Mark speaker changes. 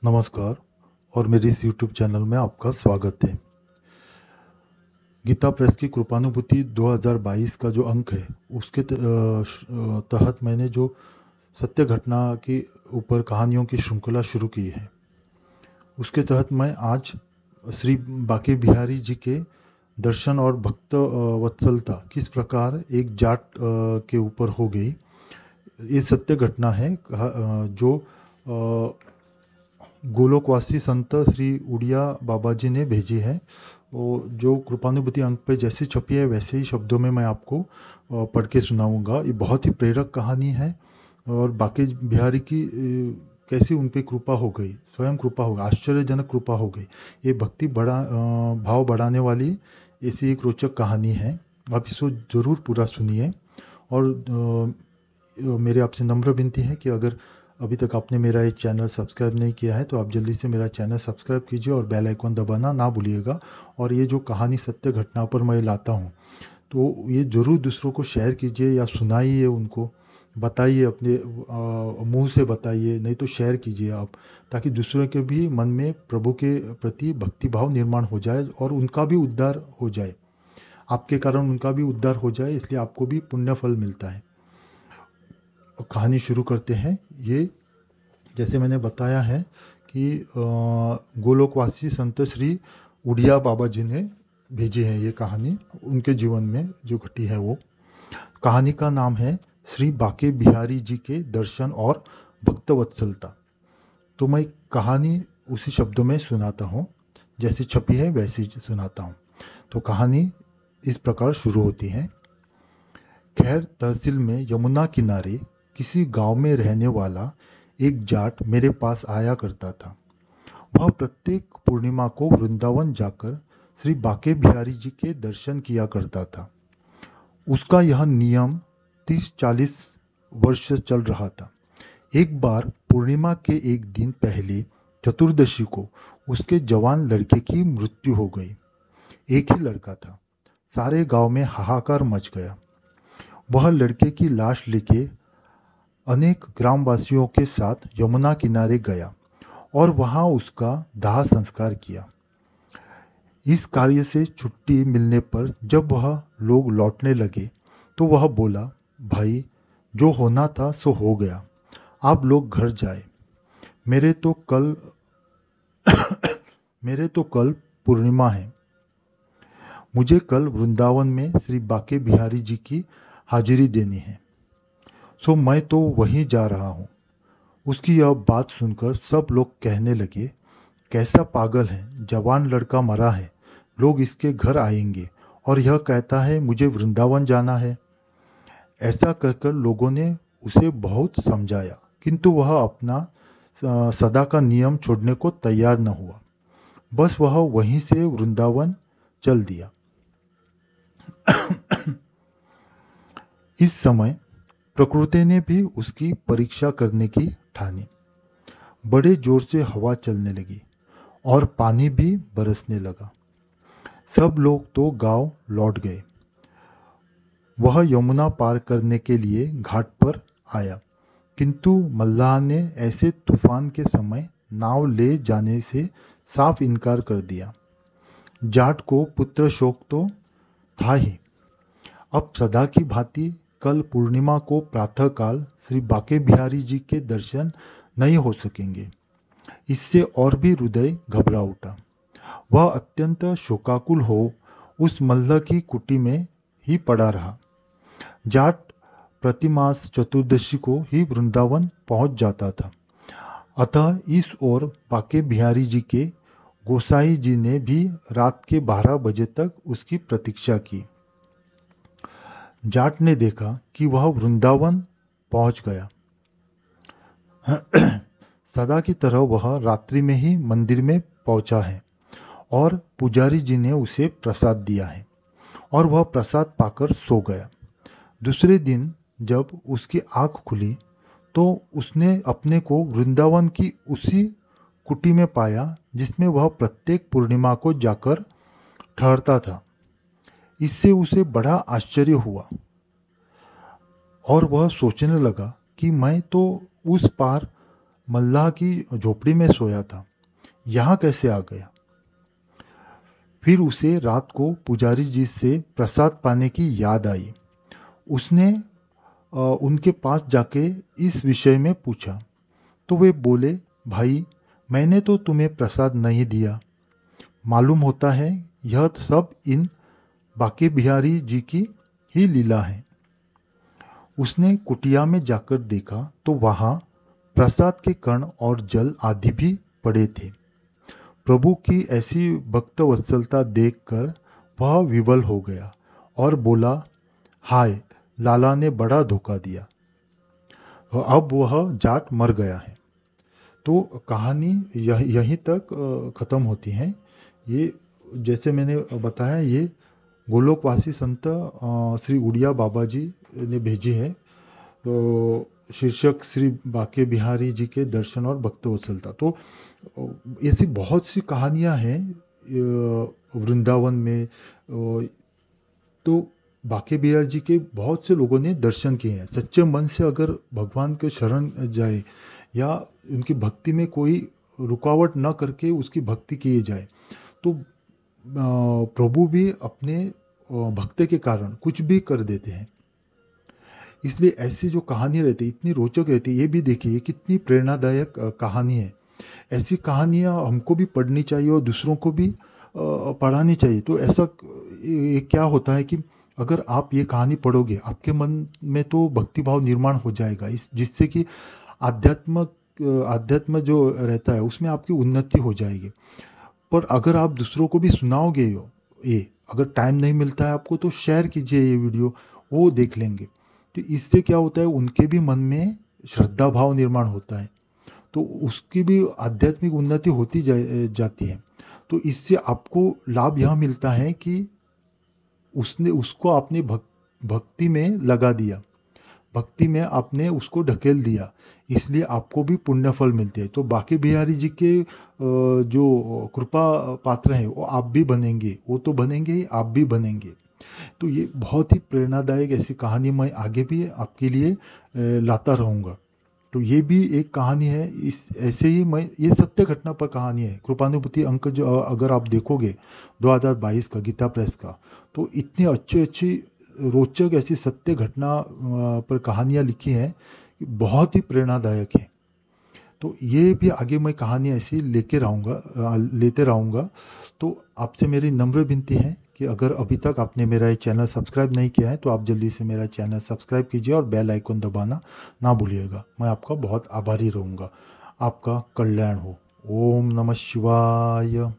Speaker 1: नमस्कार और मेरे इस YouTube चैनल में आपका स्वागत है। गीता प्रेस की कृपानुभूति 2022 का जो अंक है उसके तहत मैंने जो सत्य घटना के ऊपर कहानियों की श्रृंखला शुरू की है, उसके तहत मैं आज श्री बाके बिहारी जी के दर्शन और भक्त वत्सलता किस प्रकार एक जाट के ऊपर हो गई, ये सत्य घटना है जो गोलोकवासी संत श्री उड़िया बाबा जी ने भेजी है। वो जो कृपानुभूति अंक पे जैसी छपी है वैसे ही शब्दों में मैं आपको पढ़ के सुनाऊंगा। ये बहुत ही प्रेरक कहानी है और बाके बिहारी की कैसी उन पे कृपा हो गई, स्वयं कृपा हो गई, आश्चर्यजनक कृपा हो गई। ये भक्ति भाव बढ़ाने वाली ऐसी एक रोचक कहानी है। आप इसको ज़रूर पूरा सुनिए। और मेरे आपसे नम्र विनती है कि अगर अभी तक आपने मेरा ये चैनल सब्सक्राइब नहीं किया है तो आप जल्दी से मेरा चैनल सब्सक्राइब कीजिए और बेल आइकन दबाना ना भूलिएगा। और ये जो कहानी सत्य घटना पर मैं लाता हूँ तो ये ज़रूर दूसरों को शेयर कीजिए या सुनाइए, उनको बताइए, अपने मुंह से बताइए, नहीं तो शेयर कीजिए आप, ताकि दूसरों के भी मन में प्रभु के प्रति भक्ति भाव निर्माण हो जाए और उनका भी उद्धार हो जाए। आपके कारण उनका भी उद्धार हो जाए, इसलिए आपको भी पुण्य फल मिलता है। कहानी शुरू करते हैं। ये जैसे मैंने बताया है कि गोलोकवासी संत श्री उड़िया बाबा जी ने भेजी है ये कहानी, उनके जीवन में जो घटी है वो। कहानी का नाम है श्री बाके बिहारी जी के दर्शन और भक्त वत्सलता। तो मैं कहानी उसी शब्दों में सुनाता हूँ, जैसी छपी है वैसी सुनाता हूँ। तो कहानी इस प्रकार शुरू होती है। खैर तहसील में यमुना किनारे किसी गांव में रहने वाला एक जाट मेरे पास आया करता था। वह प्रत्येक पूर्णिमा को वृंदावन जाकर श्री बाके बिहारी जी के दर्शन किया करता था। उसका यह नियम 30-40 वर्ष से चल रहा था। एक बार पूर्णिमा के एक दिन पहले चतुर्दशी को उसके जवान लड़के की मृत्यु हो गई। एक ही लड़का था। सारे गांव में हाहाकार मच गया। वह लड़के की लाश लेके अनेक ग्रामवासियों के साथ यमुना किनारे गया और वहां उसका दाह संस्कार किया। इस कार्य से छुट्टी मिलने पर जब वह लोग लौटने लगे तो वह बोला, भाई जो होना था सो हो गया, आप लोग घर जाए। मेरे तो कल मेरे तो कल पूर्णिमा है। मुझे कल वृंदावन में श्री बाके बिहारी जी की हाजिरी देनी है, सो मैं तो वहीं जा रहा हूँ। उसकी यह बात सुनकर सब लोग कहने लगे, कैसा पागल है, जवान लड़का मरा है, लोग इसके घर आएंगे और यह कहता है मुझे वृंदावन जाना है। ऐसा कहकर लोगों ने उसे बहुत समझाया, किंतु वह अपना सदा का नियम छोड़ने को तैयार न हुआ। बस वह वहीं से वृंदावन चल दिया। इस समय प्रकृति ने भी उसकी परीक्षा करने की ठानी। बड़े जोर से हवा चलने लगी और पानी भी बरसने लगा। सब लोग तो गांव लौट गए। वह यमुना पार करने के लिए घाट पर आया, किंतु मल्लाह ने ऐसे तूफान के समय नाव ले जाने से साफ इनकार कर दिया। जाट को पुत्र शोक तो था ही। अब सदा की भांति कल पूर्णिमा को प्रातःकाल श्री बाके बिहारी जी के दर्शन नहीं हो सकेंगे। इससे और भी हृदय घबरा उठा। वह अत्यंत शोकाकुल हो उस मल्ल की कुटी में ही पड़ा रहा। जाट प्रतिमास चतुर्दशी को ही वृंदावन पहुंच जाता था। अतः इस ओर बाके बिहारी जी के गोसाई जी ने भी रात के 12 बजे तक उसकी प्रतीक्षा की। जाट ने देखा कि वह वृंदावन पहुंच गया। सदा की तरह वह रात्रि में ही मंदिर में पहुंचा है और पुजारी जी ने उसे प्रसाद दिया है और वह प्रसाद पाकर सो गया। दूसरे दिन जब उसकी आंख खुली तो उसने अपने को वृंदावन की उसी कुटी में पाया जिसमें वह प्रत्येक पूर्णिमा को जाकर ठहरता था। इससे उसे बड़ा आश्चर्य हुआ और वह सोचने लगा कि मैं तो उस पार मल्लाह की झोपड़ी में सोया था, यहाँ कैसे आ गया? फिर उसे रात को पुजारी जी से प्रसाद पाने की याद आई। उसने उनके पास जाके इस विषय में पूछा, तो वे बोले, भाई, मैंने तो तुम्हें प्रसाद नहीं दिया। मालूम होता है यह सब इन बाके बिहारी जी की ही लीला है। उसने कुटिया में जाकर देखा तो वहां प्रसाद के कण और जल आदि भी पड़े थे। प्रभु की ऐसी भक्त वत्सलता देखकर वह विवल हो गया और बोला, हाय, लाला ने बड़ा धोखा दिया। अब वह जाट मर गया है। तो कहानी यहीं तक ख़त्म होती है। ये जैसे मैंने बताया, ये गोलोकवासी संत श्री उड़िया बाबा जी ने भेजी है। तो शीर्षक श्री बाके बिहारी जी के दर्शन और भक्त वत्सलता। तो ऐसी बहुत सी कहानियां हैं वृंदावन में। तो बाके बिहारी जी के बहुत से लोगों ने दर्शन किए हैं। सच्चे मन से अगर भगवान के शरण जाए या उनकी भक्ति में कोई रुकावट न करके उसकी भक्ति की जाए, तो प्रभु भी अपने भक्ति के कारण कुछ भी कर देते हैं। इसलिए ऐसी जो कहानी रहती है इतनी रोचक रहती है। ये भी देखिए कितनी प्रेरणादायक कहानी है। ऐसी कहानियाँ हमको भी पढ़नी चाहिए और दूसरों को भी पढ़ानी चाहिए। तो ऐसा ये क्या होता है कि अगर आप ये कहानी पढ़ोगे, आपके मन में तो भक्ति भाव निर्माण हो जाएगा, इस जिससे कि आध्यात्म जो रहता है उसमें आपकी उन्नति हो जाएगी। पर अगर आप दूसरों को भी सुनाओगे ये अगर टाइम नहीं मिलता है आपको, तो शेयर कीजिए ये वीडियो, वो देख लेंगे। तो इससे क्या होता है, उनके भी मन में श्रद्धा भाव निर्माण होता है, तो उसकी भी आध्यात्मिक उन्नति होती जाती है। तो इससे आपको लाभ यह मिलता है कि उसने उसको अपनी भक्ति में लगा दिया, भक्ति में आपने उसको ढकेल दिया, इसलिए आपको भी पुण्य फल मिलते हैं। तो बाके बिहारी जी के जो कृपा पात्र हैं वो आप भी बनेंगे, वो तो बनेंगे ही, आप भी बनेंगे। तो ये बहुत ही प्रेरणादायक ऐसी कहानी मैं आगे भी आपके लिए लाता रहूँगा। तो ये भी एक कहानी है। इस ऐसे ही मैं, ये सत्य घटना पर कहानी है। कृपानुभूति अंक जो अगर आप देखोगे 2022 का गीता प्रेस का, तो इतनी अच्छी अच्छी रोचक ऐसी सत्य घटना पर कहानियाँ लिखी हैं कि बहुत ही प्रेरणादायक है। तो ये भी आगे मैं कहानी ऐसी लेते रहूँगा। तो आपसे मेरी नम्र विनती है कि अगर अभी तक आपने मेरा ये चैनल सब्सक्राइब नहीं किया है तो आप जल्दी से मेरा चैनल सब्सक्राइब कीजिए और बेल आइकन दबाना ना भूलिएगा। मैं आपका बहुत आभारी रहूँगा। आपका कल्याण हो। ओम नमः शिवाय।